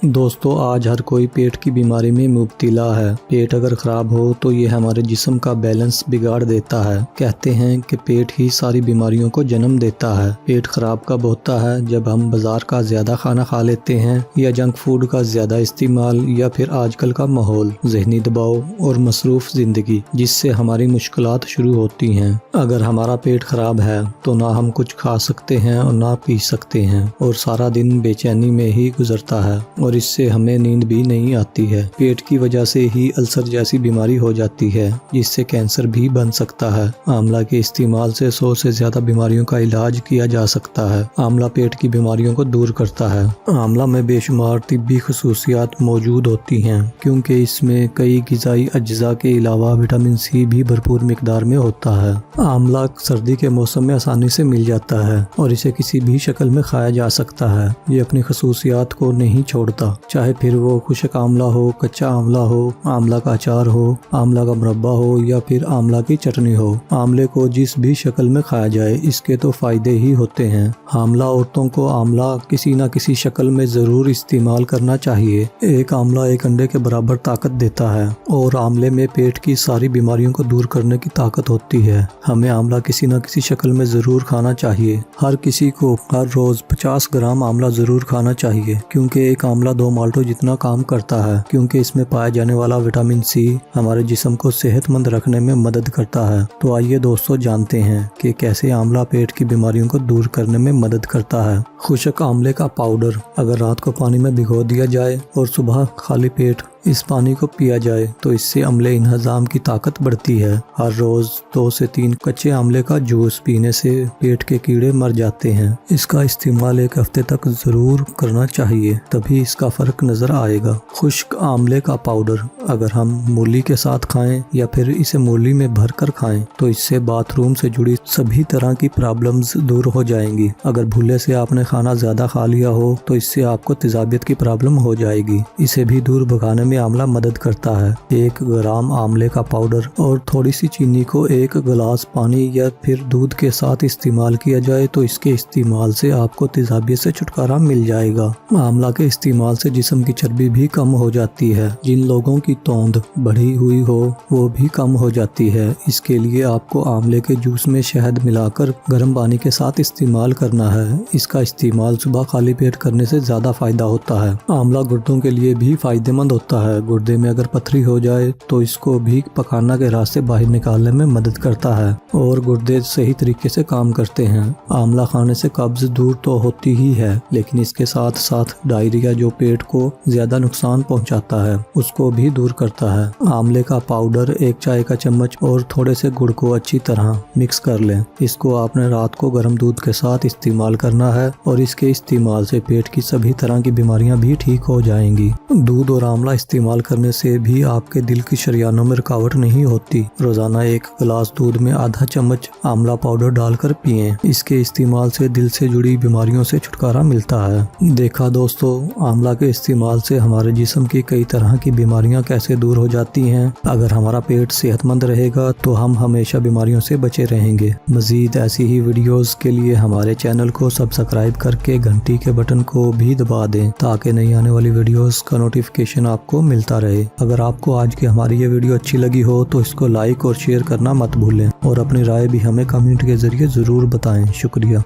दोस्तों आज हर कोई पेट की बीमारी में मुब्तला है। पेट अगर खराब हो तो ये हमारे जिस्म का बैलेंस बिगाड़ देता है। कहते हैं कि पेट ही सारी बीमारियों को जन्म देता है। पेट खराब कब होता है? जब हम बाजार का ज्यादा खाना खा लेते हैं या जंक फूड का ज्यादा इस्तेमाल या फिर आजकल का माहौल, ज़हनी दबाव और मसरूफ जिंदगी जिससे हमारी मुश्किलात शुरू होती हैं। अगर हमारा पेट खराब है तो ना हम कुछ खा सकते हैं और ना पी सकते हैं और सारा दिन बेचैनी में ही गुजरता है और इससे हमें नींद भी नहीं आती है। पेट की वजह से ही अल्सर जैसी बीमारी हो जाती है जिससे कैंसर भी बन सकता है। आंवला के इस्तेमाल से 100 से ज्यादा बीमारियों का इलाज किया जा सकता है। आंवला पेट की बीमारियों को दूर करता है। आंवला में बेशुमार तिब्बी खसूसियात मौजूद होती हैं क्योंकि इसमें कई ग़िज़ाई अज्जा के अलावा विटामिन सी भी भरपूर मिकदार में होता है। आंवला सर्दी के मौसम में आसानी से मिल जाता है और इसे किसी भी शक्ल में खाया जा सकता है। ये अपनी खसूसियात को नहीं छोड़ता, चाहे फिर वो खुश्क आंवला हो, कच्चा आंवला हो, आंवला का अचार हो, आंवला का मुरब्बा हो या फिर आंवला की चटनी हो। आंवले को जिस भी शक्ल में खाया जाए इसके तो फायदे ही होते हैं। हामला औरतों को आंवला किसी न किसी शक्ल में जरूर इस्तेमाल करना चाहिए। एक आंवला एक अंडे के बराबर ताकत देता है और आंवले में पेट की सारी बीमारियों को दूर करने की ताकत होती है। हमें आंवला किसी न किसी शक्ल में जरूर खाना चाहिए। हर किसी को हर रोज 50 ग्राम आंवला जरूर खाना चाहिए क्योंकि एक आंवला 2 माल्टो जितना काम करता है, क्योंकि इसमें पाया जाने वाला विटामिन सी हमारे जिस्म को सेहतमंद रखने में मदद करता है। तो आइए दोस्तों जानते हैं कि कैसे आंवला पेट की बीमारियों को दूर करने में मदद करता है। खुश्क आंवले का पाउडर अगर रात को पानी में भिगो दिया जाए और सुबह खाली पेट इस पानी को पिया जाए तो इससे अम्ले इंहज़ाम की ताकत बढ़ती है। हर रोज 2 से 3 कच्चे आंवले का जूस पीने से पेट के कीड़े मर जाते हैं। इसका इस्तेमाल 1 हफ्ते तक जरूर करना चाहिए, तभी इसका फर्क नजर आएगा। खुश्क आंवले का पाउडर अगर हम मूली के साथ खाएं या फिर इसे मूली में भर कर खाएं तो इससे बाथरूम से जुड़ी सभी तरह की प्रॉब्लम्स दूर हो जाएंगी। अगर भूले से आपने खाना ज्यादा खा लिया हो तो इससे आपको तेजाबियत की प्रॉब्लम हो जाएगी। इसे भी दूर भगाने में आंवला मदद करता है। 1 ग्राम आंवले का पाउडर और थोड़ी सी चीनी को 1 गिलास पानी या फिर दूध के साथ इस्तेमाल किया जाए तो इसके इस्तेमाल से आपको तेजाबियत से छुटकारा मिल जाएगा। आंवला के इस्तेमाल से जिस्म की चर्बी भी कम हो जाती है। जिन लोगों की तौंद बढ़ी हुई हो वो भी कम हो जाती है। इसके लिए आपको आंवले के जूस में शहद मिलाकर गर्म पानी के साथ इस्तेमाल करना है। इसका इस्तेमाल सुबह खाली पेट करने से ज्यादा फायदा होता है। आंवला गुर्दों के लिए भी फायदेमंद होता है। गुर्दे में अगर पथरी हो जाए तो इसको भी पखाना के रास्ते बाहर निकालने में मदद करता है और गुर्दे सही तरीके से काम करते हैं। आंवला खाने से कब्ज दूर तो होती ही है लेकिन इसके साथ साथ डायरिया जो पेट को ज्यादा नुकसान पहुंचाता है उसको भी दूर करता है। आंवले का पाउडर 1 चाय का चम्मच और थोड़े से गुड़ को अच्छी तरह मिक्स कर लें। इसको आपने रात को गर्म दूध के साथ इस्तेमाल करना है और इसके इस्तेमाल से पेट की सभी तरह की बीमारियां भी ठीक हो जाएंगी। दूध और आंवला इस्तेमाल करने से भी आपके दिल की शरियानों में रुकावट नहीं होती। रोजाना 1 गिलास दूध में आधा चम्मच आंवला पाउडर डालकर पिएं। इसके इस्तेमाल से दिल से जुड़ी बीमारियों से छुटकारा मिलता है। देखा दोस्तों, आंवला के इस्तेमाल से हमारे जिस्म की कई तरह की बीमारियां कैसे दूर हो जाती हैं। अगर हमारा पेट सेहतमंद रहेगा तो हम हमेशा बीमारियों से बचे रहेंगे। मजीद ऐसी ही वीडियोस के लिए हमारे चैनल को सब्सक्राइब करके घंटी के बटन को भी दबा दें ताकि नई आने वाली वीडियोस का नोटिफिकेशन आपको मिलता रहे। अगर आपको आज की हमारी ये वीडियो अच्छी लगी हो तो इसको लाइक और शेयर करना मत भूलें और अपनी राय भी हमें कमेंट के जरिए जरूर बताएं। शुक्रिया।